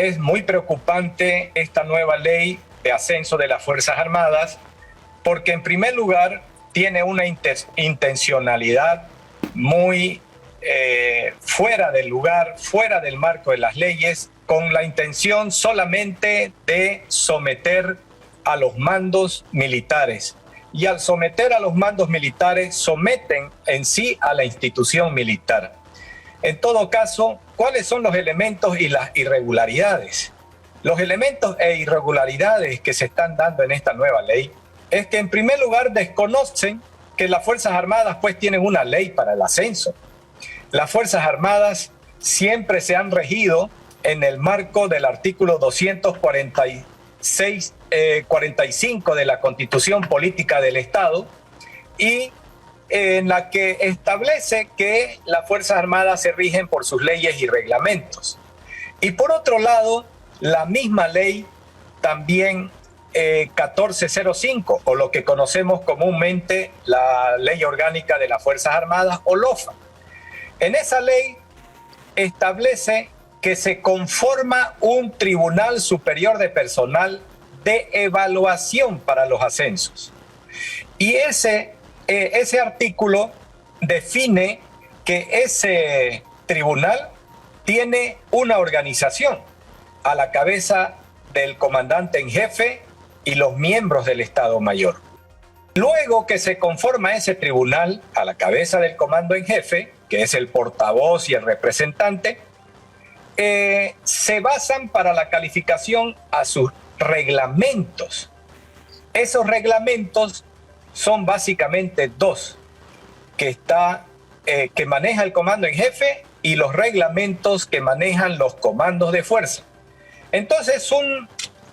es muy preocupante esta nueva ley de ascenso de las Fuerzas Armadas, porque en primer lugar tiene una intencionalidad muy fuera del lugar, fuera del marco de las leyes, con la intención solamente de someter a los mandos militares. Y al someter a los mandos militares, someten en sí a la institución militar. En todo caso, ¿cuáles son los elementos y las irregularidades? Los elementos e irregularidades que se están dando en esta nueva ley es que en primer lugar desconocen que las Fuerzas Armadas pues tienen una ley para el ascenso. Las Fuerzas Armadas siempre se han regido en el marco del artículo 245 de la Constitución Política del Estado, y en la que establece que las Fuerzas Armadas se rigen por sus leyes y reglamentos. Y por otro lado, la misma ley también 1405, o lo que conocemos comúnmente la Ley Orgánica de las Fuerzas Armadas, o LOFA. En esa ley establece que se conforma un Tribunal Superior de Personal de evaluación para los ascensos. Y ese artículo define que ese tribunal tiene una organización a la cabeza del comandante en jefe y los miembros del Estado Mayor. Luego que se conforma ese tribunal a la cabeza del comando en jefe, que es el portavoz y el representante, se basan para la calificación a sus reglamentos. Esos reglamentos son básicamente dos, que maneja el comando en jefe, y los reglamentos que manejan los comandos de fuerza. Entonces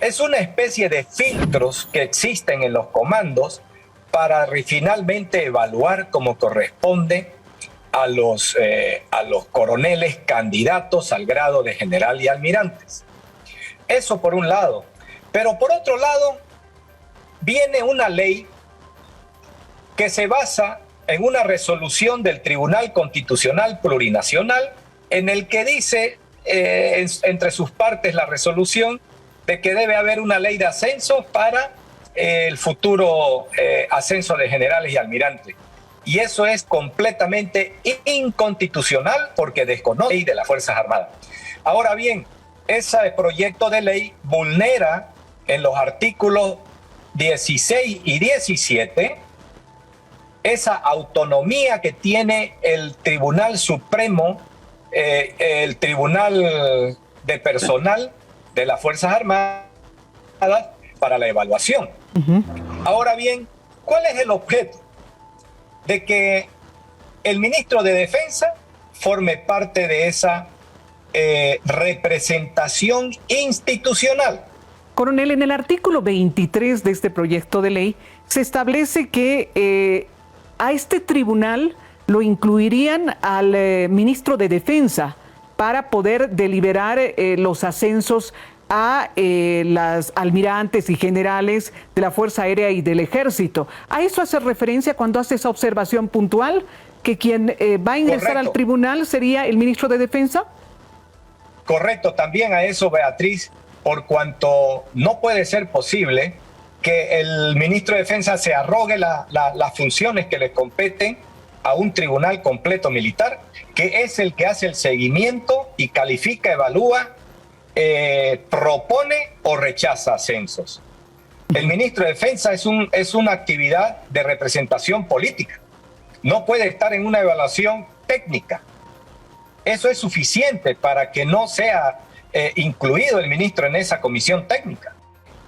es una especie de filtros que existen en los comandos para finalmente evaluar como corresponde a los coroneles candidatos al grado de general y almirantes. Eso por un lado. Pero por otro lado, viene una ley que se basa en una resolución del Tribunal Constitucional Plurinacional, en el que dice, entre sus partes, la resolución de que debe haber una ley de ascenso para el futuro ascenso de generales y almirantes. Y eso es completamente inconstitucional porque desconoce la ley de las Fuerzas Armadas. Ahora bien, ese proyecto de ley vulnera en los artículos 16 y 17 esa autonomía que tiene el Tribunal Supremo, el Tribunal de Personal de las Fuerzas Armadas para la evaluación. Ahora bien, ¿cuál es el objeto? De que el ministro de Defensa forme parte de esa representación institucional. Coronel, en el artículo 23 de este proyecto de ley se establece que a este tribunal lo incluirían al ministro de Defensa para poder deliberar los ascensos a las almirantes y generales de la Fuerza Aérea y del Ejército. ¿A eso hace referencia cuando hace esa observación puntual, que quien va a ingresar Correcto. al tribunal sería el ministro de Defensa? Correcto, también a eso, Beatriz, por cuanto no puede ser posible que el ministro de Defensa se arrogue las funciones que le competen a un tribunal completo militar, que es el que hace el seguimiento y califica, evalúa, propone o rechaza ascensos. El ministro de Defensa es una actividad de representación política. No puede estar en una evaluación técnica. Eso es suficiente para que no sea incluido el ministro en esa comisión técnica.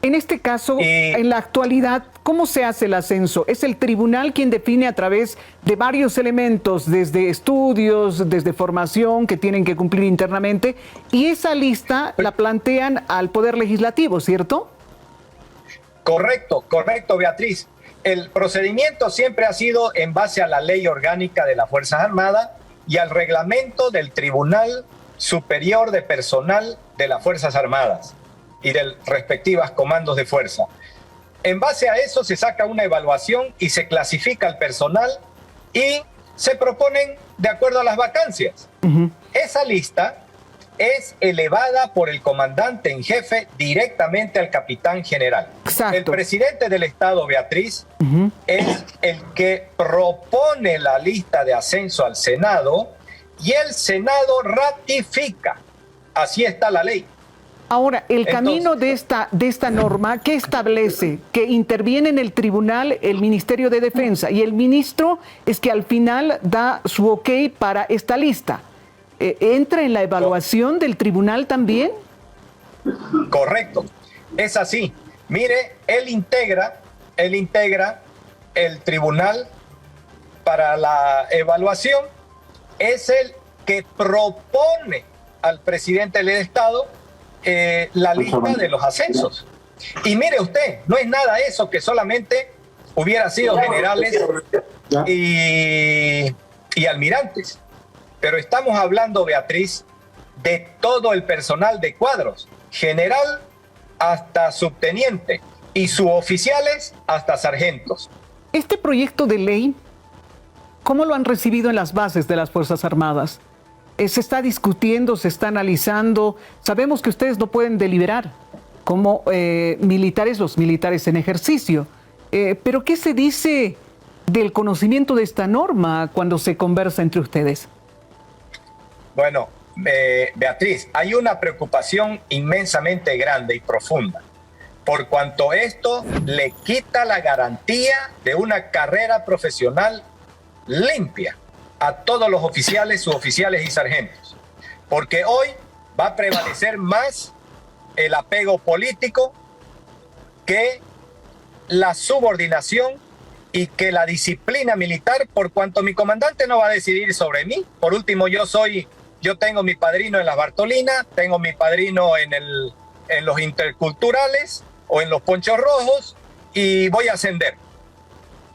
En este caso, en la actualidad, ¿cómo se hace el ascenso? ¿Es el tribunal quien define a través de varios elementos, desde estudios, desde formación que tienen que cumplir internamente, y esa lista la plantean al Poder Legislativo, ¿cierto? Correcto, Beatriz. El procedimiento siempre ha sido en base a la Ley Orgánica de las Fuerzas Armadas y al reglamento del Tribunal Superior de Personal de las Fuerzas Armadas y de respectivas comandos de fuerza. En base a eso se saca una evaluación y se clasifica el personal y se proponen de acuerdo a las vacancias. Esa lista es elevada por el comandante en jefe directamente al capitán general. Exacto. El presidente del Estado, Beatriz, es el que propone la lista de ascenso al Senado y el Senado ratifica. Así está la ley. Ahora, el camino de esta norma, ¿qué establece? Que interviene en el tribunal el Ministerio de Defensa y el ministro es que al final da su ok para esta lista. ¿Entra en la evaluación del tribunal también? Correcto, es así. Mire, él integra el tribunal para la evaluación, es el que propone al presidente del Estado la lista de los ascensos. Y mire usted, no es nada eso que solamente hubiera sido generales y almirantes. Pero estamos hablando, Beatriz, de todo el personal de cuadros, general hasta subteniente y suboficiales hasta sargentos. Este proyecto de ley, ¿cómo lo han recibido en las bases de las Fuerzas Armadas? Se está discutiendo, se está analizando. Sabemos que ustedes no pueden deliberar como militares, los militares en ejercicio. Pero ¿qué se dice del conocimiento de esta norma cuando se conversa entre ustedes? Bueno, Beatriz, hay una preocupación inmensamente grande y profunda, por cuanto esto le quita la garantía de una carrera profesional limpia a todos los oficiales, suboficiales y sargentos. Porque hoy va a prevalecer más el apego político que la subordinación y que la disciplina militar, por cuanto mi comandante no va a decidir sobre mí. Por último, yo tengo mi padrino en la Bartolina, tengo mi padrino en los interculturales o en los ponchos rojos y voy a ascender.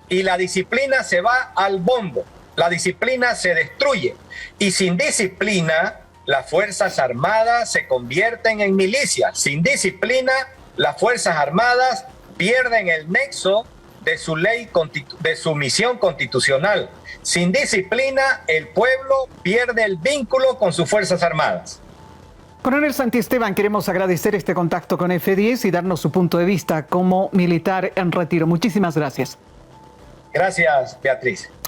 Y la disciplina se va al bombo. La disciplina se destruye y sin disciplina las Fuerzas Armadas se convierten en milicias. Sin disciplina las Fuerzas Armadas pierden el nexo de su ley, de su misión constitucional. Sin disciplina el pueblo pierde el vínculo con sus Fuerzas Armadas. Coronel Santiesteban, queremos agradecer este contacto con F10 y darnos su punto de vista como militar en retiro. Muchísimas gracias. Gracias, Beatriz.